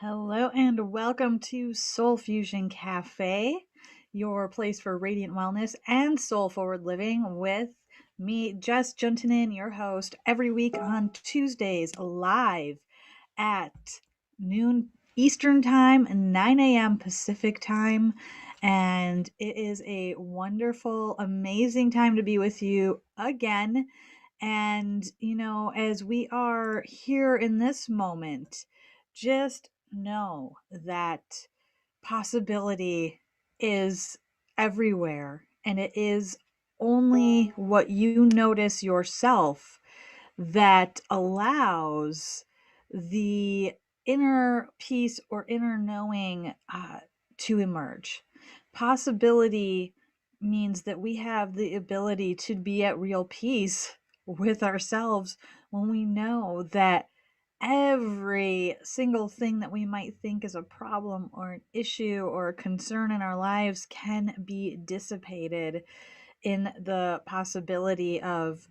Hello and welcome to Soul Fusion Cafe, your place for radiant wellness and soul forward living with me, Jess Juntunen, your host, every week on Tuesdays, live at noon Eastern Time, 9 a.m. Pacific Time. And it is a wonderful, amazing time to be with you again. And, as we are here in this moment, just know that possibility is everywhere, and it is only what you notice yourself that allows the inner peace or inner knowing to emerge. Possibility means that we have the ability to be at real peace with ourselves when we know that every single thing that we might think is a problem or an issue or a concern in our lives can be dissipated in the possibility of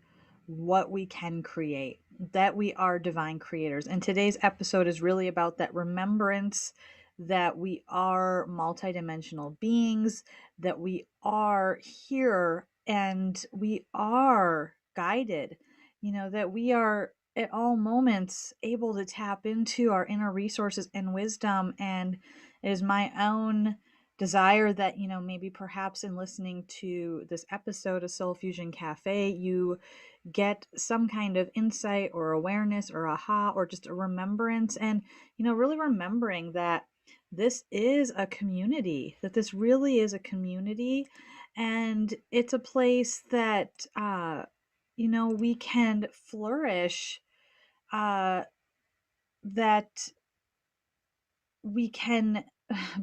what we can create, that we are divine creators. And today's episode is really about that remembrance that we are multidimensional beings, that we are here and we are guided, that we are at all moments able to tap into our inner resources and wisdom. And it is my own desire that, maybe perhaps in listening to this episode of Soul Fusion Cafe, you get some kind of insight or awareness or aha or just a remembrance. And, really remembering that this is a community, that this really is a community. And it's a place that, we can flourish, that we can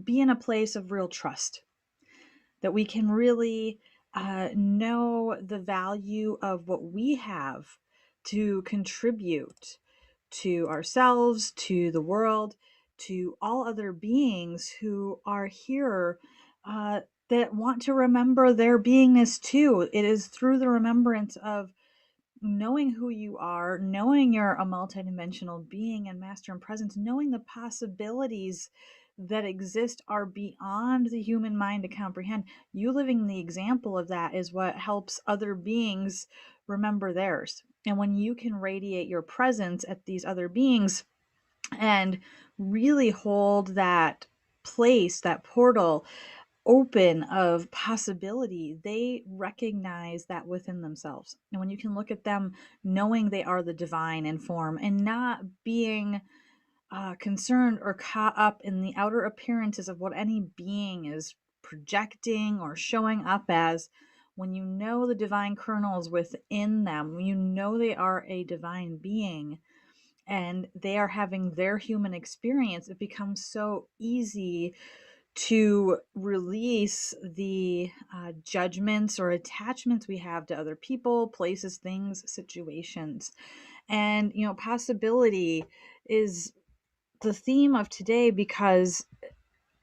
be in a place of real trust, that we can really know the value of what we have to contribute to ourselves, to the world, to all other beings who are here, that want to remember their beingness too. It is through the remembrance of knowing who you are, knowing you're a multidimensional being and master and presence, knowing the possibilities that exist are beyond the human mind to comprehend. You living the example of that is what helps other beings remember theirs. And when you can radiate your presence at these other beings and really hold that place, that portal open of possibility, they recognize that within themselves. And when you can look at them knowing they are the divine in form and not being concerned or caught up in the outer appearances of what any being is projecting or showing up as, when you know the divine kernels within them, you know they are a divine being and they are having their human experience, it becomes so easy to release the judgments or attachments we have to other people, places, things, situations. And, possibility is the theme of today because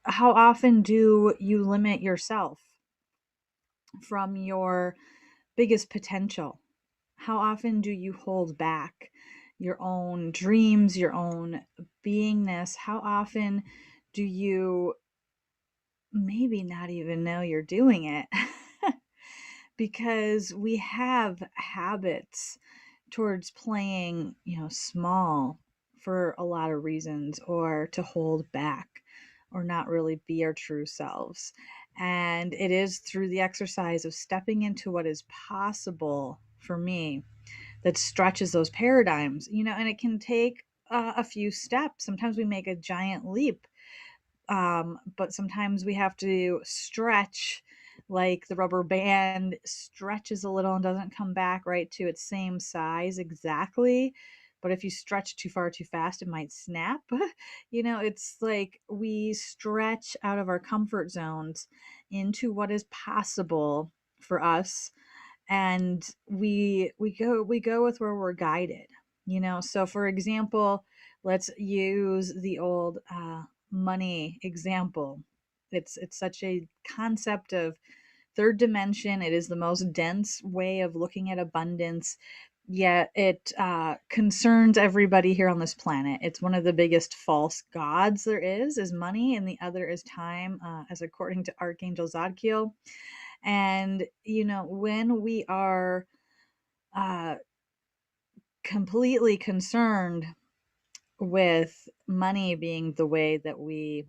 how often do you limit yourself from your biggest potential? How often do you hold back your own dreams, your own beingness? How often do you maybe not even know you're doing it? Because we have habits towards playing, small for a lot of reasons, or to hold back or not really be our true selves. And it is through the exercise of stepping into what is possible for me that stretches those paradigms, and it can take a few steps. Sometimes we make a giant leap, but sometimes we have to stretch, like the rubber band stretches a little and doesn't come back right to its same size exactly. But if you stretch too far too fast, it might snap. It's like we stretch out of our comfort zones into what is possible for us, and we go with where we're guided. So for example, let's use the old money example. It's such a concept of third dimension. It is the most dense way of looking at abundance. Yet it concerns everybody here on this planet. It's one of the biggest false gods there is money, and the other is time, as according to Archangel Zadkiel. And, when we are uh, completely concerned with money being the way that we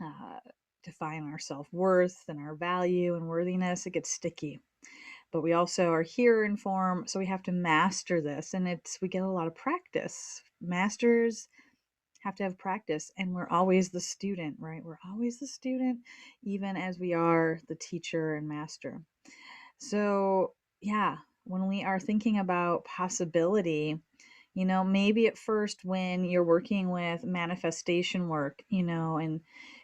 uh, define our self-worth and our value and worthiness, it gets sticky. But we also are here in form, so we have to master this, and we get a lot of practice. Masters have to have practice, and we're always the student, right? We're always the student, even as we are the teacher and master. So, yeah, when we are thinking about possibility, maybe at first when you're working with manifestation work, and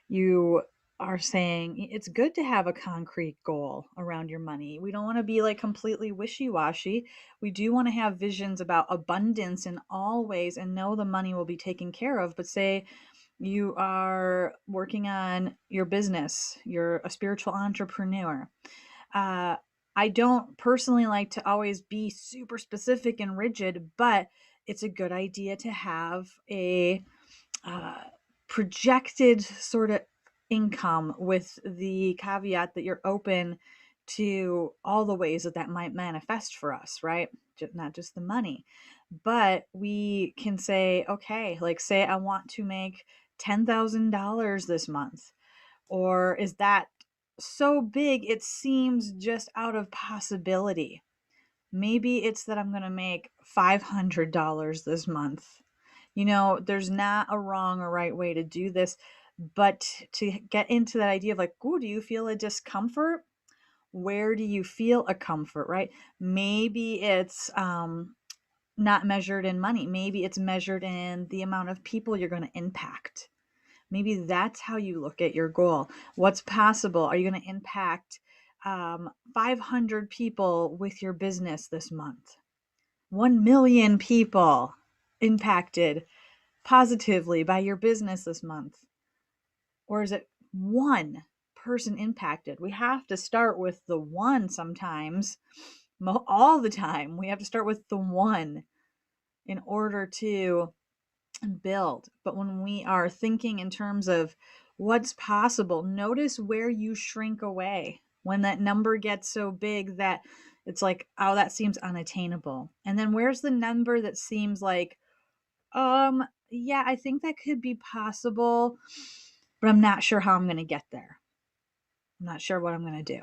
you are saying it's good to have a concrete goal around your money. We don't want to be like completely wishy-washy. We do want to have visions about abundance in all ways and know the money will be taken care of. But say you are working on your business, you're a spiritual entrepreneur. Uh, I don't personally like to always be super specific and rigid, but it's a good idea to have a uh, projected sort of income with the caveat that you're open to all the ways that might manifest for us, right? Not just the money, but we can say, okay, like say I want to make $10,000 this month. Or is that so big it seems just out of possibility? Maybe it's that I'm going to make $500 this month. There's not a wrong or right way to do this, but to get into that idea of like, ooh, do you feel a discomfort? Where do you feel a comfort, right? Maybe it's not measured in money. Maybe it's measured in the amount of people you're going to impact. Maybe that's how you look at your goal. What's possible? Are you going to impact 500 people with your business this month? 1 million people impacted positively by your business this month? Or is it one person impacted? We have to start with the one sometimes, all the time. We have to start with the one in order to build. But when we are thinking in terms of what's possible, notice where you shrink away when that number gets so big that it's like, oh, that seems unattainable. And then where's the number that seems like, yeah, I think that could be possible, but I'm not sure how I'm going to get there. I'm not sure what I'm going to do.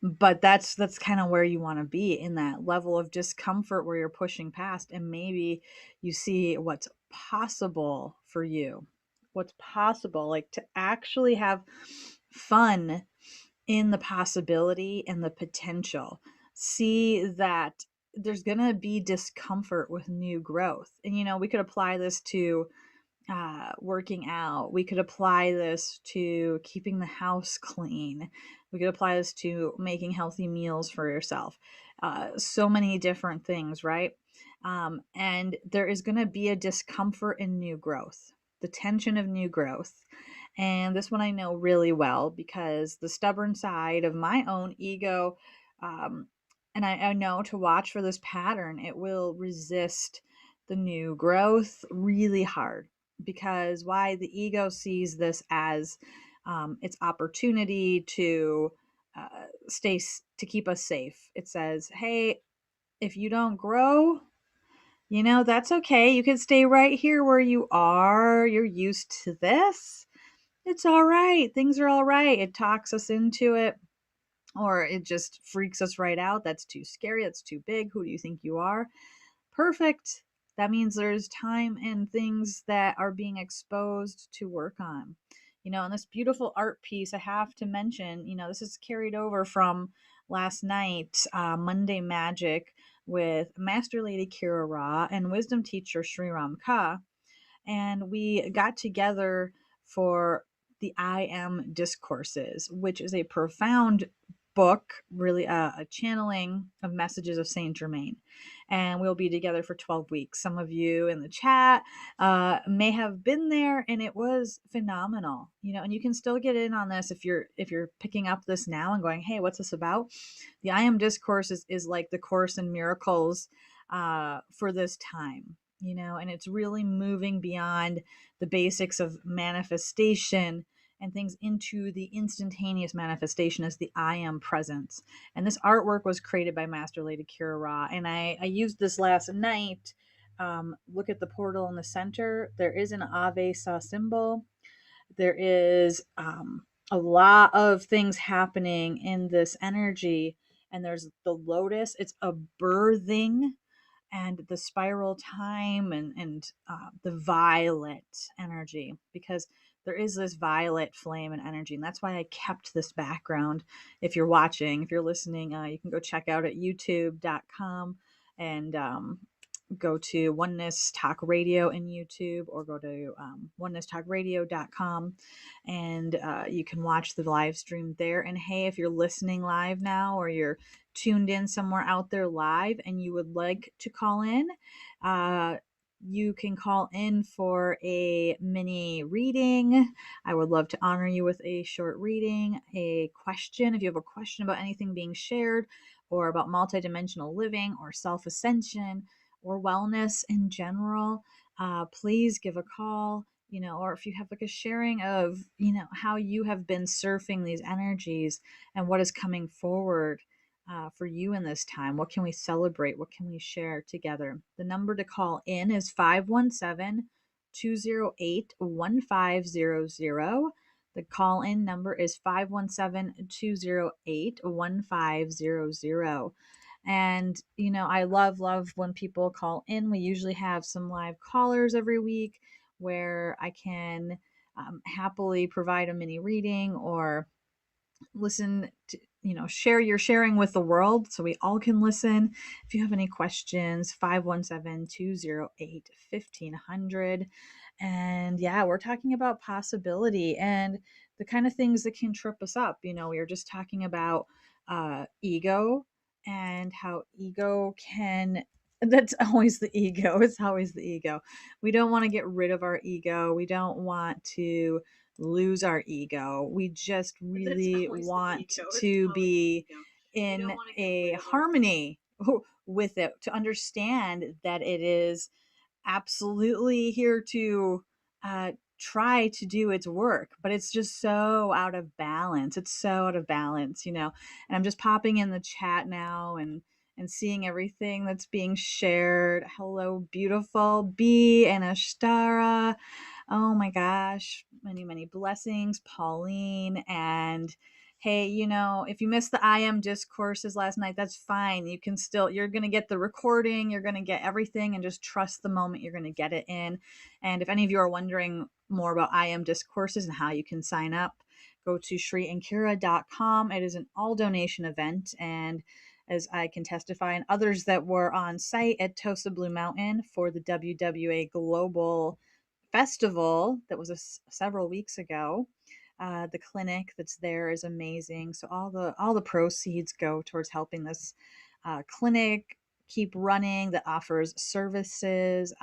But that's kind of where you want to be, in that level of discomfort where you're pushing past, and maybe you see what's possible for you. What's possible, like to actually have fun in the possibility and the potential. See that there's going to be discomfort with new growth. And we could apply this to working out. We could apply this to keeping the house clean. We could apply this to making healthy meals for yourself. So many different things, right? And there is going to be a discomfort in new growth, the tension of new growth. And this one I know really well because the stubborn side of my own ego, um, and I know to watch for this pattern, it will resist the new growth really hard. Because why? The ego sees this as its opportunity to to keep us safe. It says, hey, if you don't grow, that's okay. You can stay right here where you are. You're used to this. It's all right. Things are all right. It talks us into it, or it just freaks us right out. That's too scary. That's too big. Who do you think you are? Perfect. That means there's time and things that are being exposed to work on. And this beautiful art piece, I have to mention, this is carried over from last night, Monday Magic, with Master Lady Kira Ra and wisdom teacher Sri Ram Ka. And we got together for the I Am discourses, which is a profound book, really a channeling of messages of Saint Germain. And we'll be together for 12 weeks. Some of you in the chat may have been there, and it was phenomenal. And you can still get in on this if you're picking up this now and going, hey, what's this about? The I Am Discourse is like the Course in Miracles for this time. And it's really moving beyond the basics of manifestation and things into the instantaneous manifestation as the I Am presence. And this artwork was created by Master Lady Kira Ra. And I used this last night. Look at the portal in the center. There is an Avesa symbol. There is a lot of things happening in this energy. And there's the lotus. It's a birthing, and the spiral time, and the violet energy, because there is this violet flame and energy. And that's why I kept this background. If you're watching, if you're listening, you can go check out at youtube.com and go to Oneness Talk Radio in YouTube, or go to onenesstalkradio.com, and you can watch the live stream there. And hey, if you're listening live now, or you're tuned in somewhere out there live and you would like to call in, you can call in for a mini reading. I would love to honor you with a short reading, a question. If you have a question about anything being shared, or about multidimensional living, or self-ascension, or wellness in general, please give a call. Or if you have like a sharing of, how you have been surfing these energies and what is coming forward for you in this time. What can we celebrate? What can we share together? The number to call in is 517 208 1500. The call in number is 517 208 1500. And, I love when people call in. We usually have some live callers every week where I can happily provide a mini reading, or listen to, share your sharing with the world so we all can listen. If you have any questions, 517-208-1500. And yeah, we're talking about possibility and the kind of things that can trip us up. We were just talking about ego, and how ego can that's always the ego. It's always the ego. We don't want to get rid of our ego. We don't want to lose our ego. We just really want to be in a harmony with it, to understand that it is absolutely here to try to do its work, but it's just so out of balance. It's so out of balance. And I'm just popping in the chat now and seeing everything that's being shared. Hello, beautiful B and Ashtara. Oh my gosh, many, many blessings, Pauline. And hey, if you missed the I Am discourses last night, that's fine. You can still, you're going to get the recording, you're going to get everything, and just trust the moment you're going to get it in. And if any of you are wondering more about I Am discourses and how you can sign up, go to shriankira.com. It is an all donation event. And as I can testify, and others that were on site at Tosa Blue Mountain for the WWAGlobal festival that was several weeks ago. The clinic that's there is amazing. So all the proceeds go towards helping this clinic keep running, that offers services,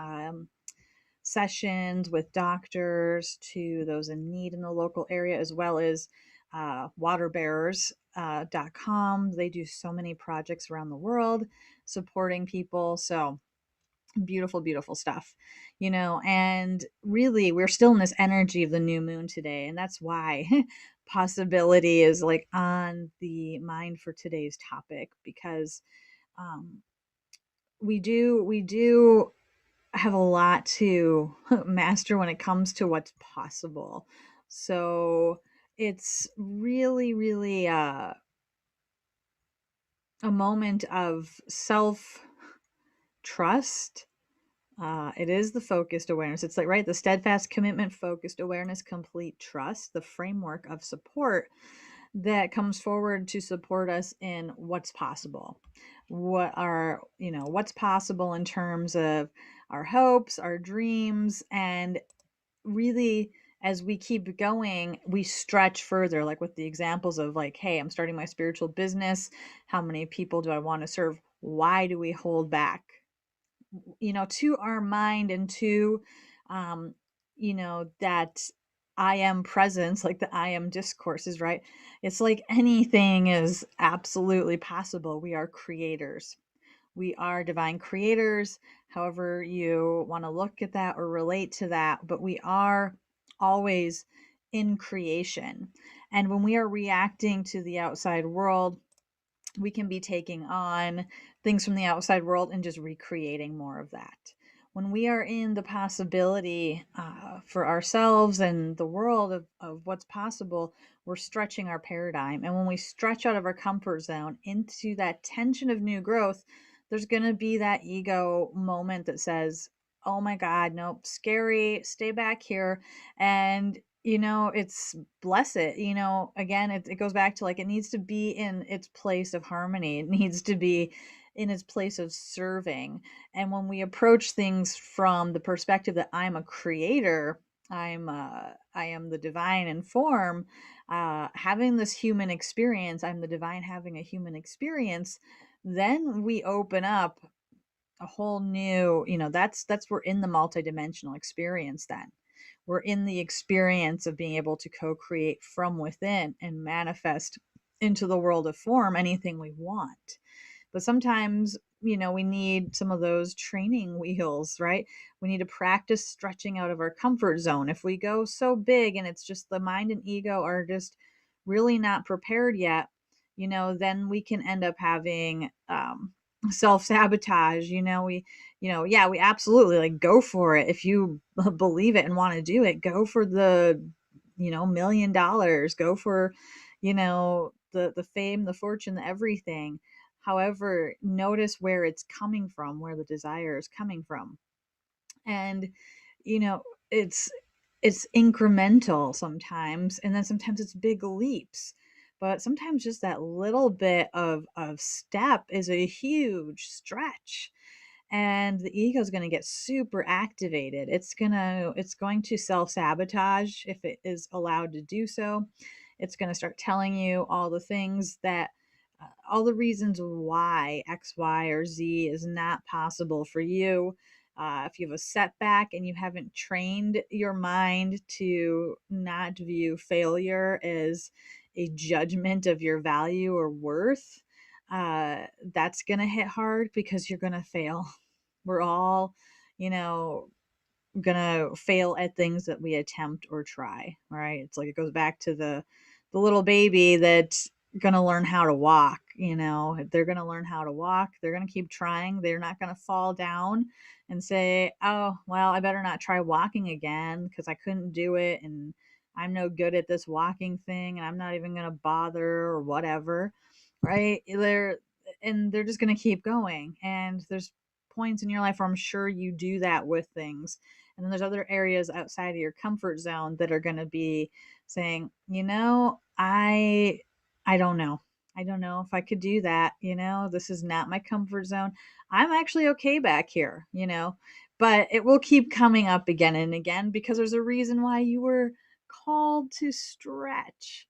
sessions with doctors to those in need in the local area, as well as waterbearers.com. They do so many projects around the world supporting people. So beautiful, beautiful stuff, and really we're still in this energy of the new moon today. And that's why possibility is like on the mind for today's topic, because we do have a lot to master when it comes to what's possible. So it's really, really a moment of self trust. It is the focused awareness. It's like, right, the steadfast commitment, focused awareness, complete trust, the framework of support that comes forward to support us in what's possible. What's possible in terms of our hopes, our dreams, and really as we keep going, we stretch further, like with the examples of like, hey, I'm starting my spiritual business. How many people do I want to serve? Why do we hold back? To our mind and to, um, that I am presence, like the I am discourses, right? It's like anything is absolutely possible. We are creators. We are divine creators, however you want to look at that or relate to that, but we are always in creation. And when we are reacting to the outside world, we can be taking on things from the outside world and just recreating more of that. When we are in the possibility for ourselves and the world of what's possible, we're stretching our paradigm. And when we stretch out of our comfort zone into that tension of new growth, there's going to be that ego moment that says, oh my God, nope, scary, stay back here. And it's bless it. Again, it goes back to like, it needs to be in its place of harmony. It needs to be in its place of serving. And when we approach things from the perspective that I'm a creator, I am the divine in form, having this human experience, I'm the divine having a human experience, then we open up a whole new, that's we're in the multidimensional experience. Then we're in the experience of being able to co-create from within and manifest into the world of form anything we want. But sometimes, we need some of those training wheels, right? We need to practice stretching out of our comfort zone. If we go so big and it's just the mind and ego are just really not prepared yet, then we can end up having self-sabotage. Yeah, we absolutely, like, go for it. If you believe it and want to do it, go for the $1 million, go for the fame, the fortune, the everything. However, notice where it's coming from, where the desire is coming from. And you know it's incremental sometimes, and then sometimes it's big leaps, but sometimes just that little bit of step is a huge stretch, and the ego is going to get super activated. It's going to self-sabotage if it is allowed to do so. It's going to start telling you all the things that all the reasons why X, Y, or Z is not possible for you. If you have a setback and you haven't trained your mind to not view failure as a judgment of your value or worth, that's going to hit hard because you're going to fail. We're all, you know, gonna fail at things that we attempt or try, right? It's like it goes back to the little baby that's gonna learn how to walk. They're gonna learn how to walk, they're gonna keep trying, they're not gonna fall down and say, oh well, I better not try walking again because I couldn't do it, and I'm no good at this walking thing, and I'm not even gonna bother or whatever, right? They're just gonna keep going. And there's points in your life where I'm sure you do that with things, and then there's other areas outside of your comfort zone that are going to be saying, I don't know. I don't know if I could do that. This is not my comfort zone. I'm actually okay back here. But it will keep coming up again and again because there's a reason why you were called to stretch.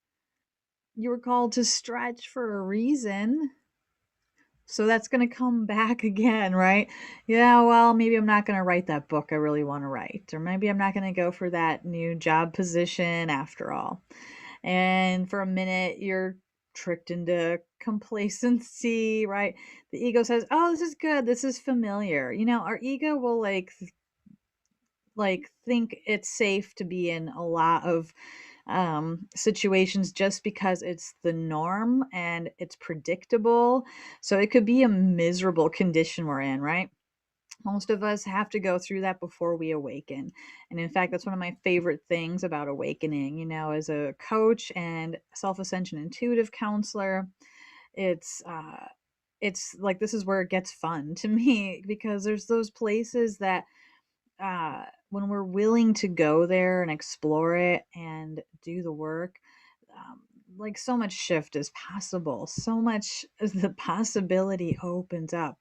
You were called to stretch for a reason. So that's going to come back again, right? Yeah, well, maybe I'm not going to write that book I really want to write. Or maybe I'm not going to go for that new job position after all. And for a minute, you're tricked into complacency, right? The ego says, oh, this is good. This is familiar. Our ego will like think it's safe to be in a lot of situations just because it's the norm and it's predictable. So it could be a miserable condition we're in, right? Most of us have to go through that before we awaken. And in fact, that's one of my favorite things about awakening. As a coach and self ascension intuitive counselor, it's like, this is where it gets fun to me because there's those places that when we're willing to go there and explore it and do the work, um, like, so much shift is possible. So much as the possibility opens up.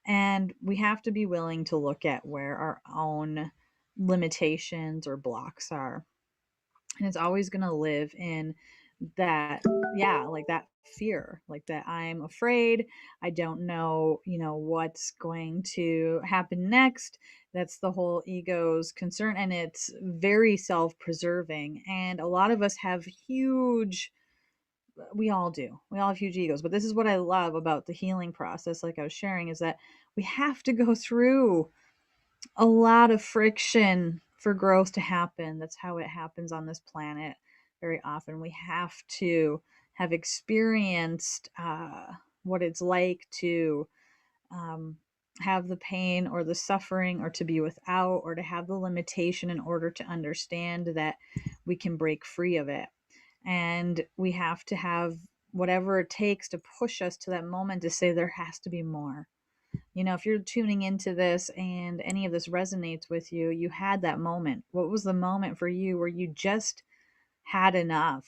And we have to be willing to look at where our own limitations or blocks are. And it's always going to live in that, yeah, like that fear, like that I'm afraid, I don't know, what's going to happen next. That's the whole ego's concern, and it's very self-preserving. And a lot of us have huge, we all do, we all have huge egos. But this is what I love about the healing process, like I was sharing, is that we have to go through a lot of friction for growth to happen. That's how it happens on this planet. Very often, we have to have experienced what it's like to um, have the pain or the suffering, or to be without, or to have the limitation in order to understand that we can break free of it. And we have to have whatever it takes to push us to that moment to say there has to be more. If you're tuning into this and any of this resonates with you, you had that moment. What was the moment for you where you just had enough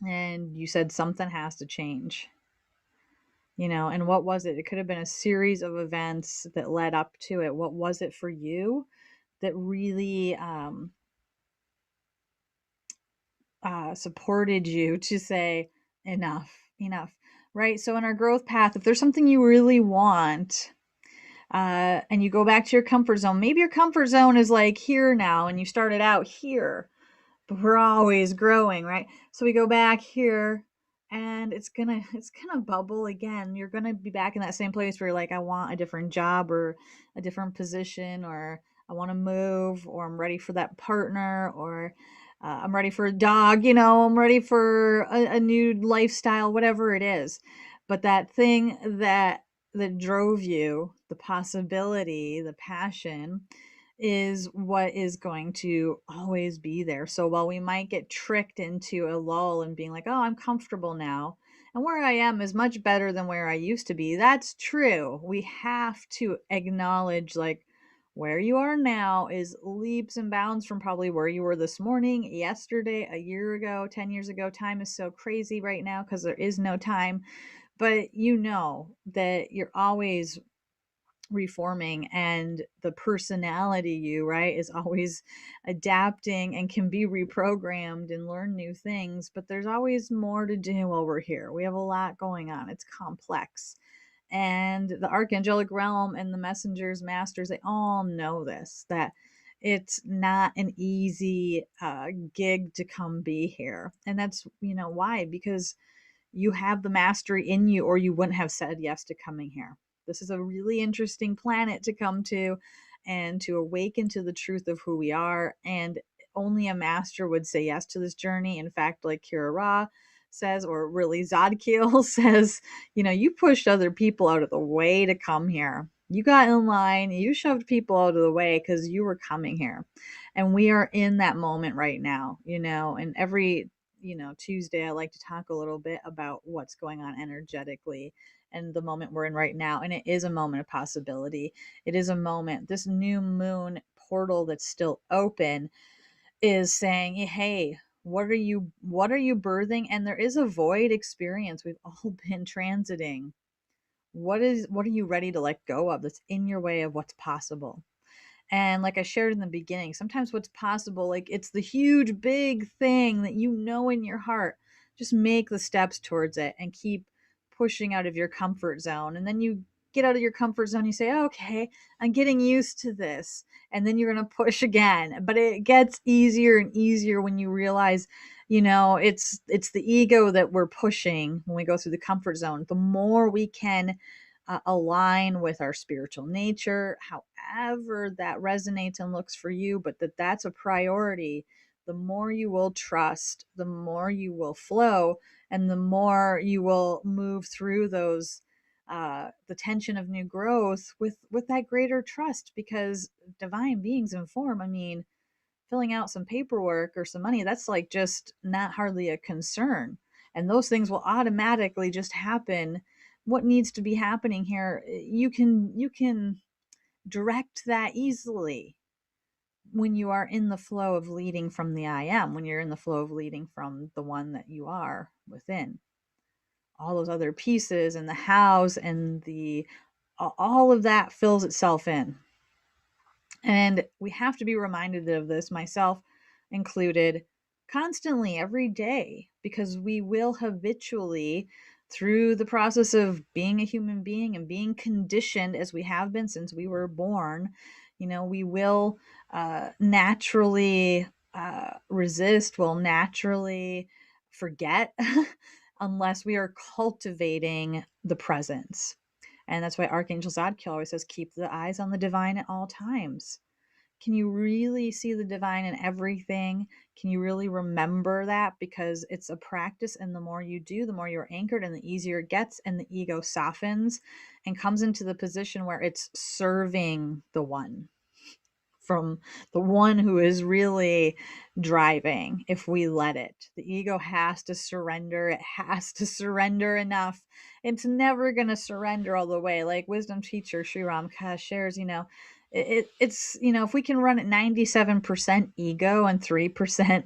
and you said something has to change? And what was it? It could have been a series of events that led up to it. What was it for you that really supported you to say enough, enough, right? So in our growth path, if there's something you really want, and you go back to your comfort zone. Maybe your comfort zone is like here now, and you started out here, but we're always growing, right? So we go back here, and it's gonna bubble again. You're gonna be back in that same place where you're like, I want a different job or a different position, or I want to move, or I'm ready for that partner, or I'm ready for a dog. I'm ready for a new lifestyle, whatever it is. But that thing that drove you, the possibility, the passion, is what is going to always be there. So while we might get tricked into a lull and being like, oh, I'm comfortable now, and where I am is much better than where I used to be, that's true. We have to acknowledge, like, where you are now is leaps and bounds from probably where you were this morning, yesterday, a year ago, 10 years ago. Time is so crazy right now because there is no time. But that you're always reforming, and the personality you, right, is always adapting and can be reprogrammed and learn new things. But there's always more to do while we're here. We have a lot going on. It's complex. And the archangelic realm and the messengers, masters, they all know this, that it's not an easy gig to come be here. And that's, why? Because you have the mastery in you, or you wouldn't have said yes to coming here. This is a really interesting planet to come to and to awaken to the truth of who we are. And only a master would say yes to this journey. In fact, like Kira Ra says, or really Zadkiel says, you pushed other people out of the way to come here. You got in line, you shoved people out of the way because you were coming here. And we are in that moment right now, and every Tuesday, I like to talk a little bit about what's going on energetically and the moment we're in right now. And it is a moment of possibility. It is a moment. This new moon portal that's still open is saying, hey, what are you birthing? And there is a void experience we've all been transiting. What are you ready to let go of that's in your way of what's possible? And like I shared in the beginning, sometimes what's possible, like it's the huge, big thing that in your heart. Just make the steps towards it and keep pushing out of your comfort zone. And then you get out of your comfort zone, you say, okay, I'm getting used to this. And then you're going to push again. But it gets easier and easier when you realize, it's the ego that we're pushing when we go through the comfort zone. The more we can align with our spiritual nature, however that resonates and looks for you, but that's a priority. The more you will trust, the more you will flow, and the more you will move through those the tension of new growth with that greater trust, because divine beings in form, I mean, filling out some paperwork or some money, that's like just not hardly a concern. And those things will automatically just happen. What needs to be happening here, you can direct that easily when you are in the flow of leading from the I am, when you're in the flow of leading from the one that you are within. All those other pieces and the hows and the all of that fills itself in. And we have to be reminded of this, myself included, constantly every day, because we will habitually, through the process of being a human being and being conditioned as we have been since we were born, we will naturally resist, will naturally forget unless we are cultivating the presence. And that's why Archangel Zadkiel always says, keep the eyes on the divine at all times. Can you really see the divine in everything? Can you really remember that? Because it's a practice, and the more you do, the more you're anchored, and the easier it gets, and the ego softens and comes into the position where it's serving the one, from the one who is really driving. If we let it, the ego has to surrender. It has to surrender enough. It's never going to surrender all the way. Like wisdom teacher Sri Ram Dass shares, it's if we can run at 97% ego and 3%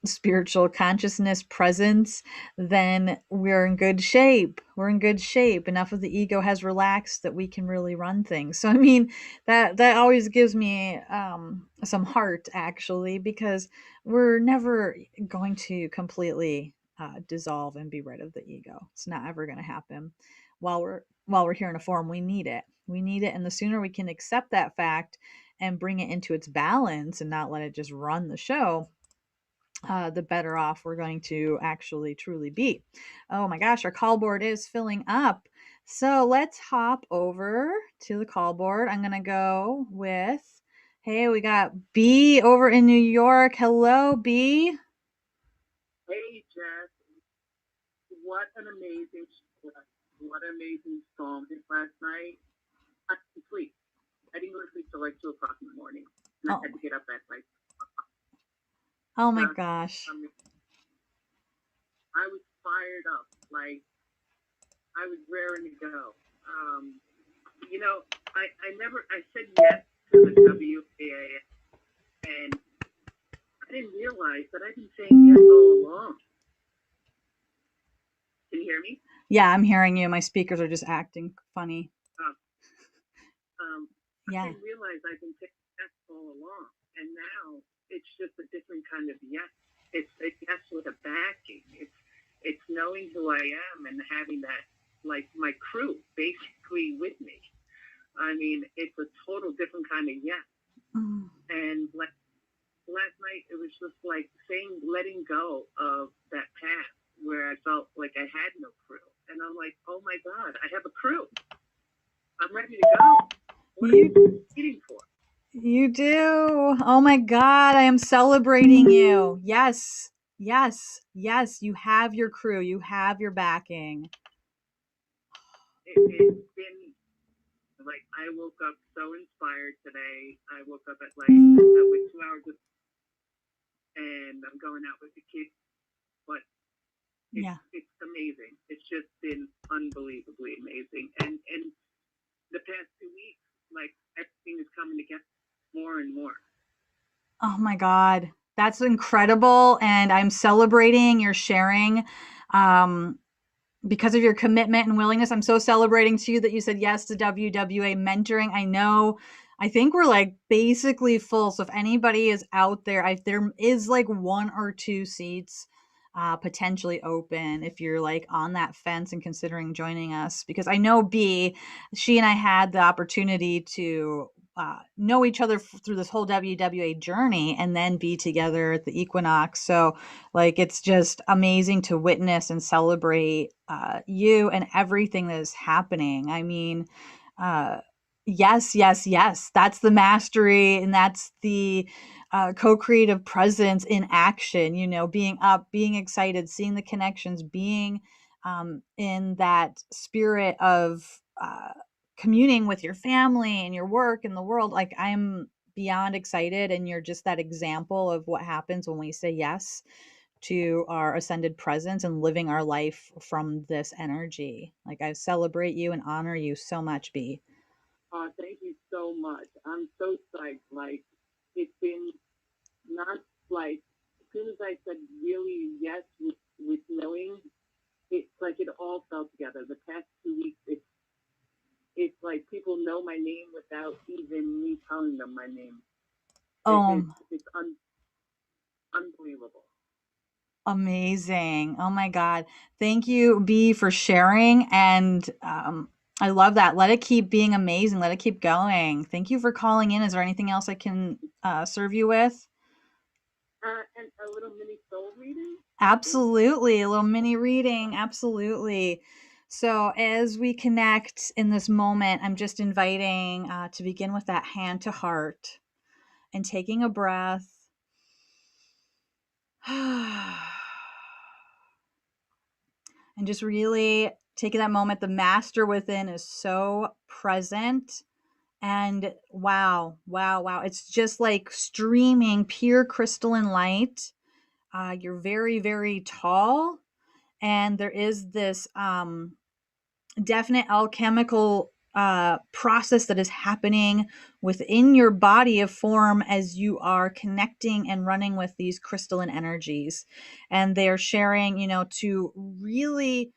spiritual consciousness presence, then we're in good shape. We're in good shape. Enough of the ego has relaxed that we can really run things. So I mean, that always gives me some heart, actually, because we're never going to completely dissolve and be rid of the ego. It's not ever going to happen. While we're here in a form, we need it. We need it, and the sooner we can accept that fact and bring it into its balance and not let it just run the show, the better off we're going to actually truly be. Oh my gosh, our call board is filling up. So let's hop over to the call board. I'm going to go with, hey, we got B over in New York. Hello, B. Hey, Jess, what an amazing show. What an amazing song last night. I couldn't sleep. I didn't go to sleep till like 2 o'clock in the morning. And I Oh, had to get up at like, oh my just, gosh. I mean, I was fired up. Like, I was raring to go. Um, you know, I said yes to the WAA, and I didn't realize that I've been saying yes all along. Can you hear me? Yeah, I'm hearing you. My speakers are just acting funny. Um, I Yeah. didn't realize I've been saying yes all along. And now it's just a different kind of yes. It's a yes with a backing. It's knowing who I am and having that, like my crew basically with me. I mean, it's a total different kind of yes. Mm. And like last night, it was just like saying, letting go of that past where I felt like I had no crew. And I'm like, oh my God, I have a crew. I'm ready to go. What are you waiting for? You do. Oh my God, I am celebrating you. Yes, yes, yes. You have your crew, you have your backing. It's been like I woke up so inspired today. I woke up at like with 2 hours of, and I'm going out with the kids. But Yeah. it's amazing. It's just been unbelievably amazing. And the past 2 weeks, like everything is coming together more and more. Oh my God. That's incredible. And I'm celebrating your sharing. Um, because of your commitment and willingness. I'm so celebrating to you that you said yes to WWA mentoring. I think we're like basically full. So if anybody is out there, there is like one or two seats potentially open if you're like on that fence and considering joining us. Because I know B, she and I had the opportunity to know each other through this whole WWA journey and then be together at the equinox. So like it's just amazing to witness and celebrate you and everything that is happening. I mean, uh, yes, yes, yes. That's the mastery, and that's the co-creative presence in action. Being up, being excited, seeing the connections, being in that spirit of communing with your family and your work and the world. Like I'm beyond excited, and you're just that example of what happens when we say yes to our ascended presence and living our life from this energy. Like I celebrate you and honor you so much, B. Thank you so much. I'm so psyched. Like it's been not like as soon as I said really yes with knowing, it's like it all fell together. The past 2 weeks, it's like people know my name without even me telling them my name. It, it's Um, it's unbelievable. Amazing. Oh my God. Thank you, B, for sharing. And I love that. Let it keep being amazing. Let it keep going. Thank you for calling in. Is there anything else I can serve you with? And a little mini soul reading, maybe. Absolutely. A little mini reading. Absolutely. So, as we connect in this moment, I'm just inviting to begin with that hand to heart and taking a breath. And just really taking that moment. The master within is so present. And wow, wow, wow. It's just like streaming pure crystalline light. You're very, very tall. And there is this definite alchemical process that is happening within your body of form as you are connecting and running with these crystalline energies. And they're sharing, to really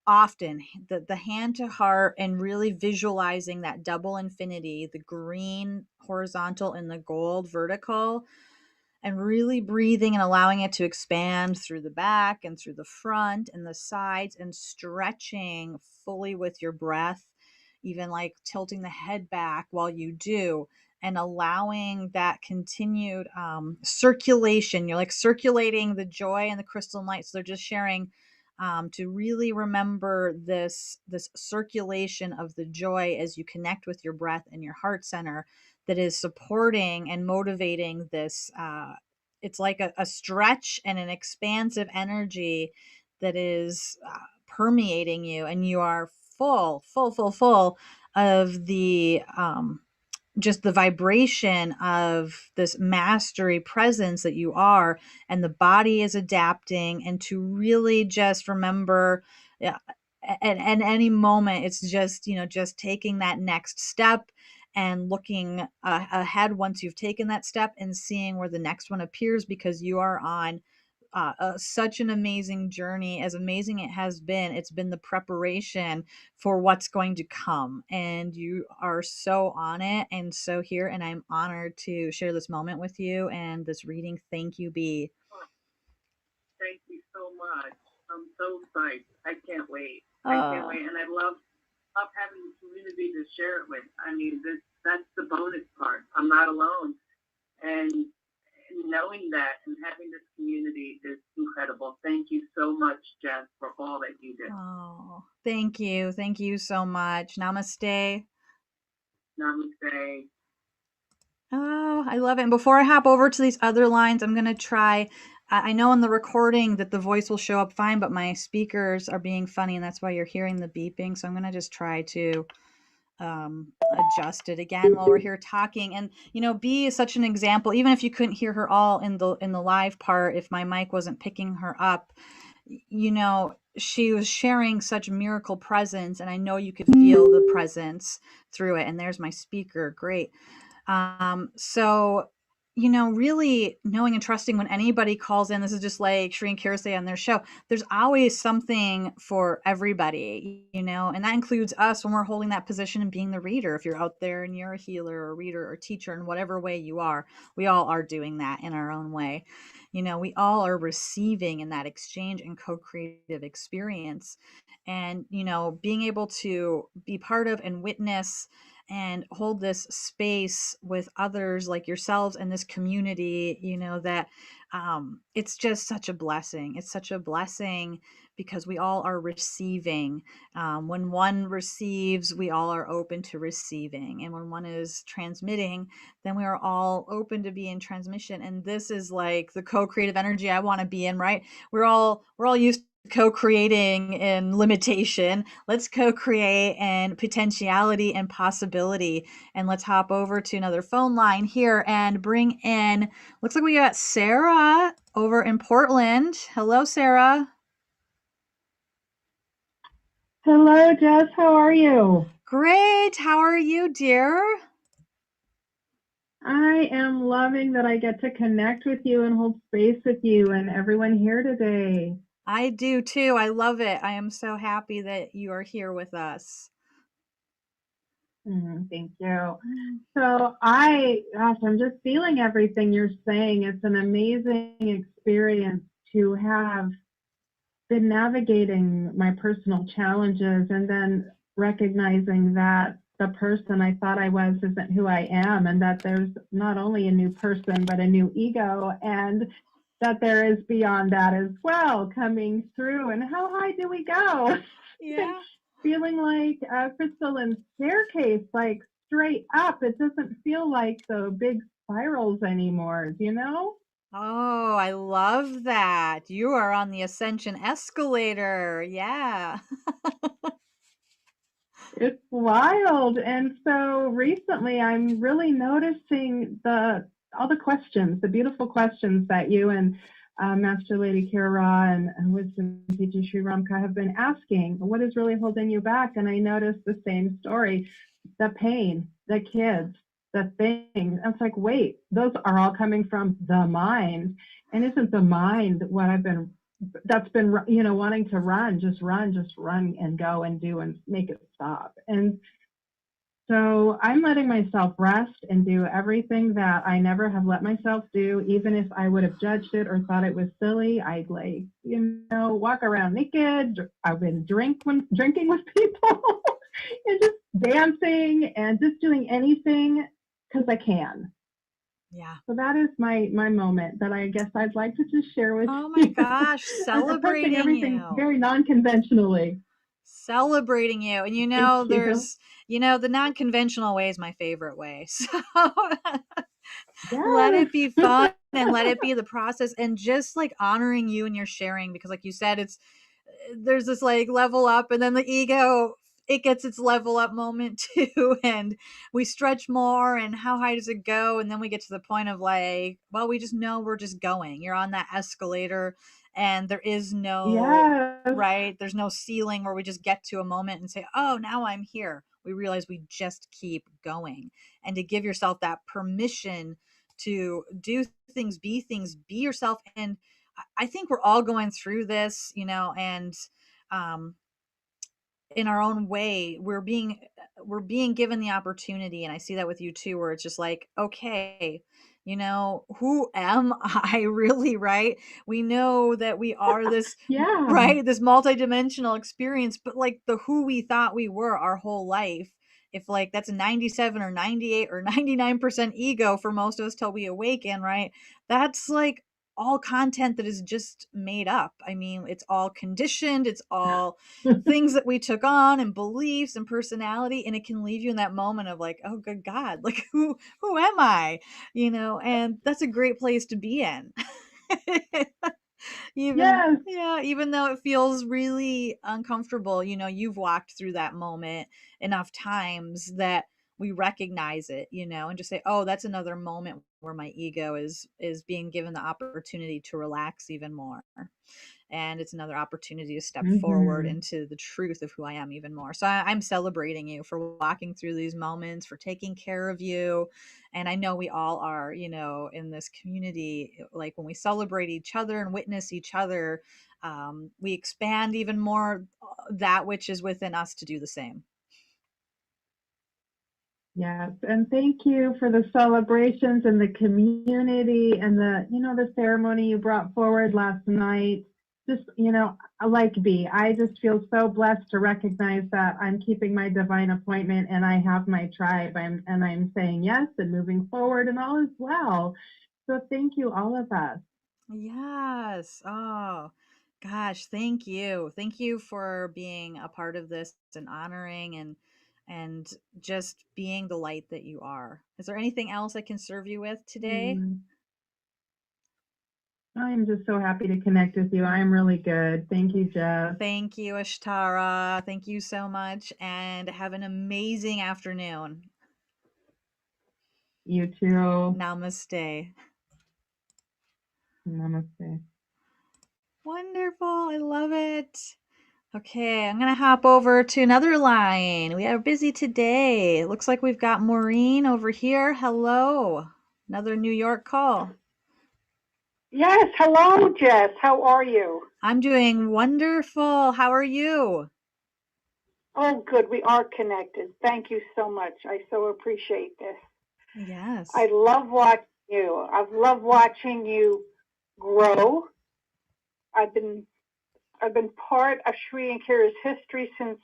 often the hand to heart and really visualizing that double infinity, the green horizontal and the gold vertical, and really breathing and allowing it to expand through the back and through the front and the sides and stretching fully with your breath, even like tilting the head back while you do, and allowing that continued circulation. You're like circulating the joy and the crystalline light. So they're just sharing to really remember this circulation of the joy as you connect with your breath and your heart center, that is supporting and motivating this. It's like a stretch and an expansive energy that is permeating you, and you are full, full, full, full of the just the vibration of this mastery presence that you are, and the body is adapting. And to really just remember, yeah, at any moment, it's just, just taking that next step and looking ahead once you've taken that step and seeing where the next one appears, because you are on such an amazing journey. As amazing it has been, it's been the preparation for what's going to come, and you are so on it and so here. And I'm honored to share this moment with you and this reading. Thank you, B. Oh, thank you so much. I'm so psyched. I can't wait. I can't uh, wait, and I love having the community to share it with. I mean, that's the bonus part. I'm not alone, and knowing that and having this community is incredible. Thank you so much, Jess, for all that you do. oh, thank you so much. Namaste. Namaste. Oh, I love it. And before I hop over to these other lines, I'm going to try. I know in the recording that the voice will show up fine, but my speakers are being funny, and that's why you're hearing the beeping. So I'm going to just try to adjust it again while we're here talking. And B is such an example. Even if you couldn't hear her all in the live part, if my mic wasn't picking her up, she was sharing such miracle presence, and I know you could feel the presence through it. And there's my speaker. Great. So, really knowing and trusting when anybody calls in, this is just like Shri and Kira say on their show, there's always something for everybody, and that includes us when we're holding that position and being the reader. If you're out there and you're a healer or reader or teacher in whatever way you are, we all are doing that in our own way. We all are receiving in that exchange and co-creative experience. And, being able to be part of and witness and hold this space with others like yourselves and this community, that it's just such a blessing. It's such a blessing because we all are receiving. When one receives, we all are open to receiving. And when one is transmitting, then we are all open to be in transmission. And this is like the co-creative energy I want to be in, right? We're all used to co-creating in limitation. Let's co-create and potentiality and possibility. And let's hop over to another phone line here and bring in, looks like we got Sarah over in Portland. Hello, Sarah. Hello, Jess. How are you? Great. How are you, dear? I am loving that I get to connect with you and hold space with you and everyone here today. I do too. I love it. I am so happy that you are here with us. Thank you. So I'm just feeling everything you're saying. It's an amazing experience to have been navigating my personal challenges and then recognizing that the person I thought I was isn't who I am, and that there's not only a new person, but a new ego, and that there is beyond that as well coming through. And how high do we go? Yeah. Feeling like a crystalline staircase, like straight up. It doesn't feel like the big spirals anymore, you know? Oh, I love that. You are on the Ascension escalator. Yeah. It's wild. And so recently I'm really noticing all the questions, the beautiful questions that you and Master Lady Kira Ra and Wisdom Teacher Sri Ramka have been asking. What is really holding you back? And I noticed the same story, the pain, the kids, the things. I was like, wait, those are all coming from the mind. And isn't the mind what that's been wanting to just run and go and do and make it stop. And so I'm letting myself rest and do everything that I never have let myself do. Even if I would have judged it or thought it was silly, I'd walk around naked. I've been drinking with people and just dancing and just doing anything because I can. Yeah. So that is my moment that I guess I'd like to just share with Oh you. my gosh, I'm approaching celebrating everything you. very non-conventionally. Celebrating you. And Thank you. there's, the non-conventional way is my favorite way. So let Yes. it be fun and let it be the process and just like honoring you and your sharing because like you said it's there's this like level up and then the ego it gets its level up moment too and we stretch more and how high does it go and then we get to the point of like well we just know we're just going you're on that escalator and there is no Yes. right there's no ceiling where we just get to a moment and say oh now I'm here we realize we just keep going and to give yourself that permission to do things be yourself and I think we're all going through this, and um, in our own way, we're being given the opportunity, and I see that with you too, where it's just like, okay, who am I really, right? We know that we are this, Yeah. right, this multidimensional experience, but like the who we thought we were our whole life. If like that's a 97 or 98 or 99% ego for most of us till we awaken, right? That's like all content that is just made up. I mean, it's all conditioned, it's all things that we took on and beliefs and personality and it can leave you in that moment of like oh good god like who am I and that's a great place to be in even Yes. yeah even though it feels really uncomfortable you've walked through that moment enough times that we recognize it and just say oh that's another moment where my ego is being given the opportunity to relax even more and it's another opportunity to step forward Mm-hmm. into the truth of who I am even more. So I'm celebrating you for walking through these moments, for taking care of you. And I know we all are, in this community, like when we celebrate each other and witness each other, we expand even more that which is within us to do the same. Yes. And thank you for the celebrations and the community and the ceremony you brought forward last night. Just, like B, I just feel so blessed to recognize that I'm keeping my divine appointment and I have my tribe. I'm saying yes and moving forward and all is well. So thank you, all of us. Yes. Oh, gosh, thank you. Thank you for being a part of this and honoring and just being the light that you are. Is there anything else I can serve you with today? Mm. I'm just so happy to connect with you. I'm really good. Thank you, Jess. Thank you, Ashtara. Thank you so much and have an amazing afternoon. You too. Namaste. Namaste. Wonderful. I love it. Okay, I'm going to hop over to another line. We are busy today. It looks like we've got Maureen over here. Hello. Another New York call. Yes, hello, Jess. How are you? I'm doing wonderful. How are you? Oh, good. We are connected. Thank you so much. I so appreciate this. Yes. I love watching you. I've loved watching you grow. I've been part of Sri and Kira's history since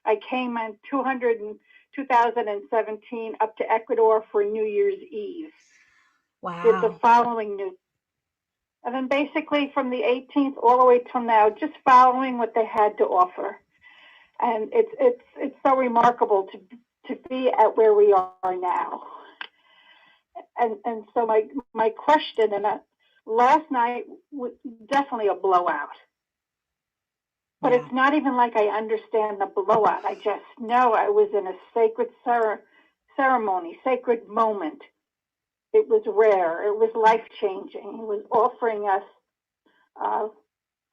I came in 2017 up to Ecuador for New Year's Eve. Did the Wow. following New, and then basically from the 18th all the way till now, just following what they had to offer. And it's so remarkable to be at where we are now. And so my question, and last night was definitely a blowout. But Yeah. it's not even like I understand the blowout. I just know I was in a sacred ceremony, sacred moment. It was rare. It was life-changing. It was offering us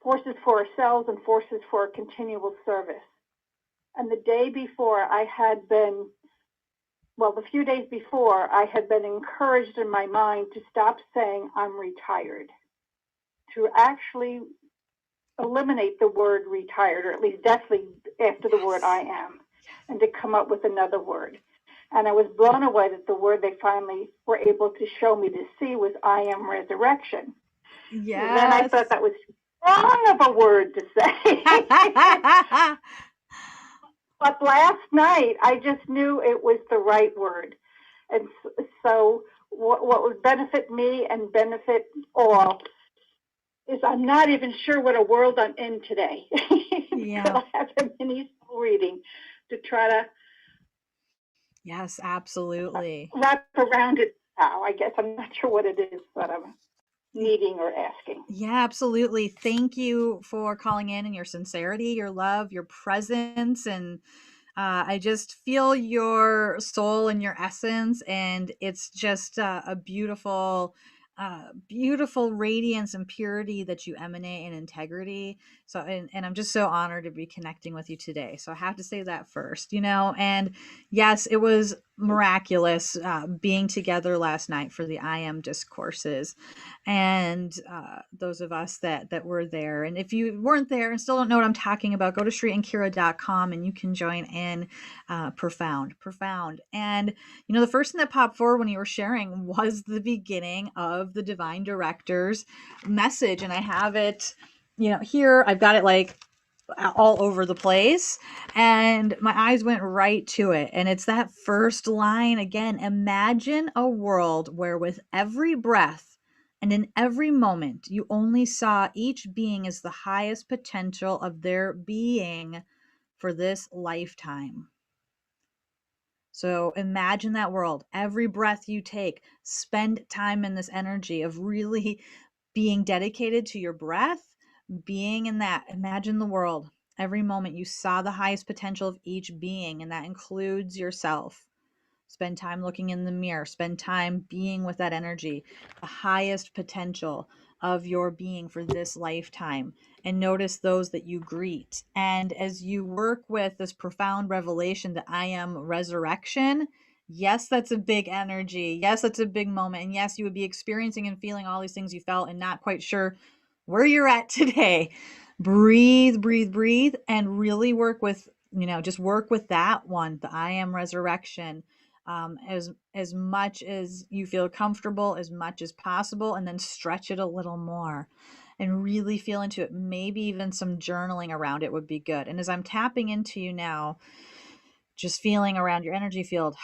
forces for ourselves and forces for a continual service. And the day before, the few days before, I had been encouraged in my mind to stop saying I'm retired, to actually eliminate the word retired, or at least definitely after the word I am, and to come up with another word. And I was blown away that the word they finally were able to show me to see was I am resurrection. Yes. Then I thought that was wrong of a word to say. But last night, I just knew it was the right word. And so what would benefit me and benefit all is I'm not even sure what a world I'm in today. Yeah. I have a mini soul reading to try to Yes, absolutely. wrap around it now. I guess I'm not sure what it is that I'm needing or asking. Yeah, absolutely. Thank you for calling in and your sincerity, your love, your presence. And I just feel your soul and your essence. And it's just a beautiful, beautiful radiance and purity that you emanate, and integrity. So, and I'm just so honored to be connecting with you today. So I have to say that first, and yes, it was miraculous being together last night for the I Am discourses, and those of us that were there. And if you weren't there and still don't know what I'm talking about, go to shriankira.com and you can join in. Profound. And the first thing that popped forward when you were sharing was the beginning of the divine director's message, and I have it here. I've got it like all over the place, and my eyes went right to it. And it's that first line again: imagine a world where with every breath and in every moment you only saw each being as the highest potential of their being for this lifetime. So imagine that world. Every breath you take, spend time in this energy of really being dedicated to your breath, being in that. Imagine the world. Every moment you saw the highest potential of each being, and that includes yourself. Spend time looking in the mirror. Spend time being with that energy, the highest potential of your being for this lifetime. And notice those that you greet. And as you work with this profound revelation that I am resurrection, yes, that's a big energy. Yes, that's a big moment. And yes, you would be experiencing and feeling all these things you felt and not quite sure where you're at today. Breathe, and really work with, just work with that one, the I am resurrection, as much as you feel comfortable, as much as possible, and then stretch it a little more and really feel into it. Maybe even some journaling around it would be good. And as I'm tapping into you now, just feeling around your energy field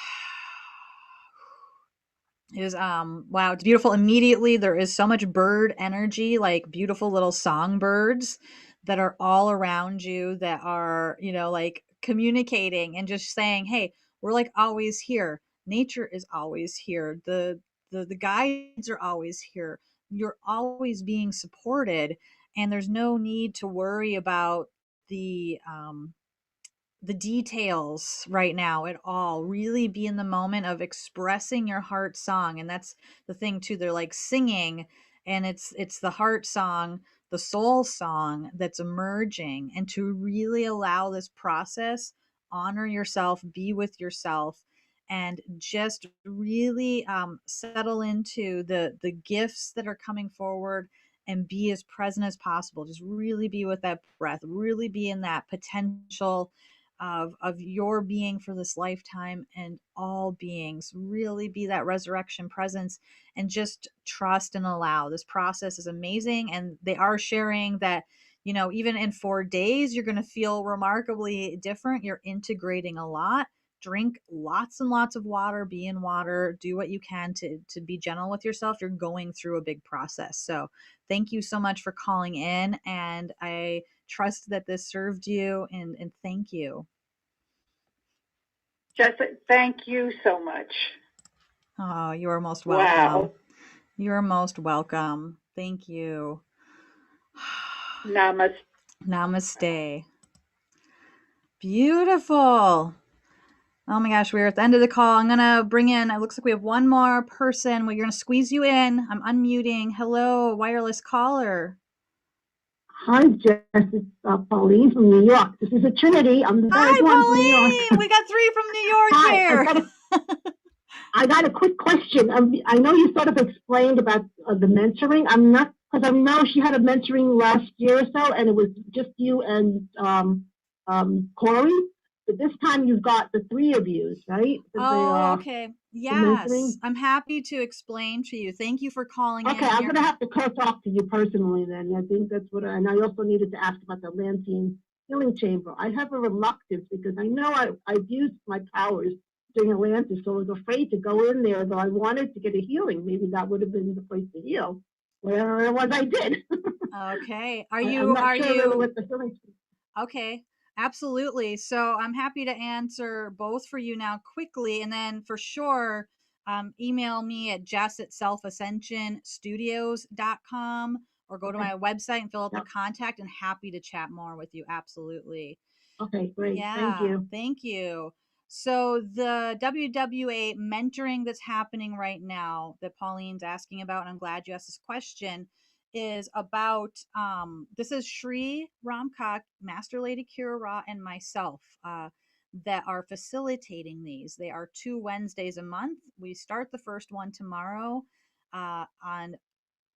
is wow, it's beautiful. Immediately there is so much bird energy, like beautiful little songbirds that are all around you, that are like communicating and just saying, hey, we're like always here. Nature is always here. The guides are always here. You're always being supported, and there's no need to worry about the details right now at all. Really be in the moment of expressing your heart song. And that's the thing too, they're like singing, and it's the heart song, the soul song that's emerging. And to really allow this process, honor yourself, be with yourself, and just really settle into the gifts that are coming forward, and be as present as possible. Just really be with that breath, really be in that potential of your being for this lifetime, and all beings really be that resurrection presence, and just trust and allow. This process is amazing, and they are sharing that, even in 4 days, you're going to feel remarkably different. You're integrating a lot. Drink lots and lots of water, be in water, do what you can to be gentle with yourself. You're going through a big process. So thank you so much for calling in, and I trust that this served you, and thank you. Jess, thank you so much. Oh, you are most welcome. Wow. You're most welcome. Thank you. Namaste. Namaste. Beautiful. Oh my gosh, we're at the end of the call. I'm going to bring in, it looks like we have one more person. We're going to squeeze you in. I'm unmuting. Hello, wireless caller. Hi, Jess. It's Pauline from New York. This is a Trinity. I'm the Hi, third one from New York. Pauline. We got 3 from New York Hi, here. I got a quick question. I know you sort of explained about the mentoring. I'm not, because I know she had a mentoring last year or so, and it was just you and Corey. But this time you've got the 3 of you, right? Okay. Yes. I'm happy to explain to you. Thank you for calling in. Okay, I'm going to have to talk to you personally then. I think that's what and I also needed to ask about the Atlantean healing chamber. I have a reluctance because I know I've used my powers during Atlantis, so I was afraid to go in there, though I wanted to get a healing. Maybe that would have been the place to heal. Whatever it was, I did. Okay. I'm not sure really what the healing chamber. Okay. Absolutely. So I'm happy to answer both for you now quickly. And then for sure, email me at jess@selfascensionstudios.com, or go to my website and fill out the contact, and happy to chat more with you. Absolutely. Okay, great. Yeah, Thank you. Thank you. So the WWA mentoring that's happening right now that Pauline's asking about, and I'm glad you asked this question, is about this is Shri Ramkak, Master Lady Kira Ra, and myself that are facilitating these. They are 2 Wednesdays a month. We start the first one tomorrow on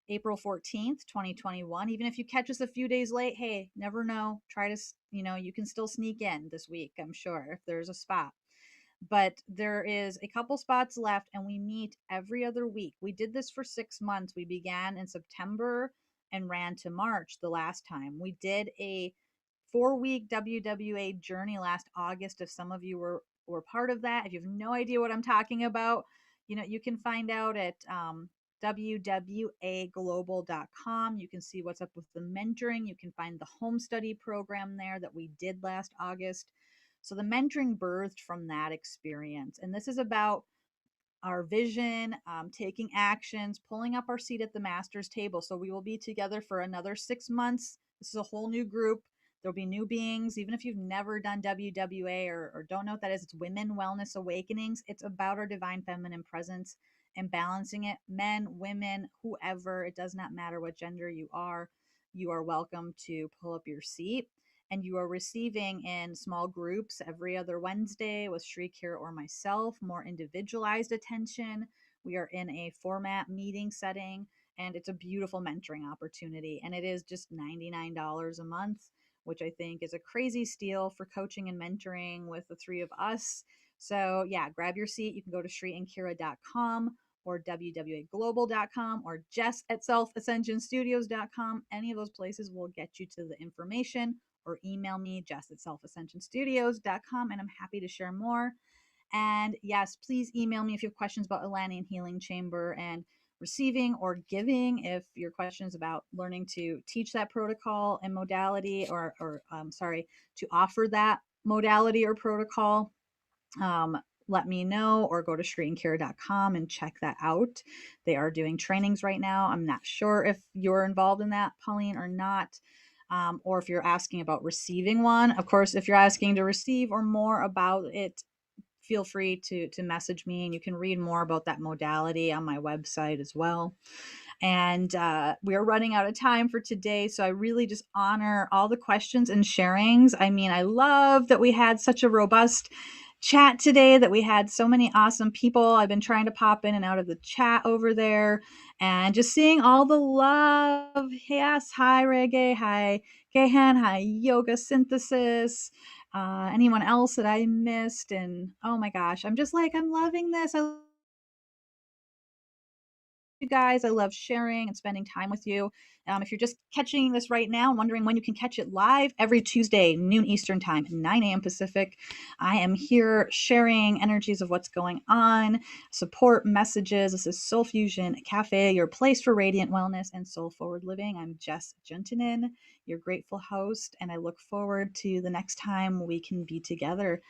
April 14th, 2021. Even if you catch us a few days late, hey, never know. Try to, you can still sneak in this week, I'm sure, if there's a spot. But there is a couple spots left, and we meet every other week. We did this for 6 months. We began in September and ran to March the last time. We did a 4-week WWA journey last August. If some of you were part of that, if you have no idea what I'm talking about, you can find out at WWAGlobal.com. You can see what's up with the mentoring. You can find the home study program there that we did last August. So the mentoring birthed from that experience. And this is about our vision, taking actions, pulling up our seat at the master's table. So we will be together for another 6 months. This is a whole new group. There'll be new beings. Even if you've never done WWA or don't know what that is, it's Women Wellness Awakenings. It's about our divine feminine presence and balancing it. Men, women, whoever, it does not matter what gender you are welcome to pull up your seat. And you are receiving in small groups every other Wednesday with Shri Kira or myself, more individualized attention. We are in a format meeting setting, and it's a beautiful mentoring opportunity. And it is just $99 a month, which I think is a crazy steal for coaching and mentoring with the 3 of us. So yeah, grab your seat. You can go to shriandkira.com or WWAGlobal.com or jess@selfascensionstudios.com. Any of those places will get you to the information, or email me, jess@selfascensionstudios.com, and I'm happy to share more. And yes, please email me if you have questions about Atlantean Healing Chamber and receiving or giving. If your question is about learning to teach that protocol and modality, or to offer that modality or protocol, let me know, or go to shriandkira.com and check that out. They are doing trainings right now. I'm not sure if you're involved in that, Pauline, or not. Or if you're asking about receiving one. Of course, if you're asking to receive or more about it, feel free to message me, and you can read more about that modality on my website as well. And we are running out of time for today, so I really just honor all the questions and sharings. I mean, I love that we had such a robust chat today, that we had so many awesome people. I've been trying to pop in and out of the chat over there, and just seeing all the love. Yes, hi Reggae, hi Gehan, hi Yoga Synthesis. Anyone else that I missed? And oh my gosh, I'm just like, I'm loving this. You guys. I love sharing and spending time with you. If you're just catching this right now and wondering when you can catch it live, every Tuesday, noon Eastern time, 9 a.m. Pacific, I am here sharing energies of what's going on, support messages. This is Soul Fusion Cafe, your place for radiant wellness and soul forward living. I'm Jess Juntunen, your grateful host, and I look forward to the next time we can be together.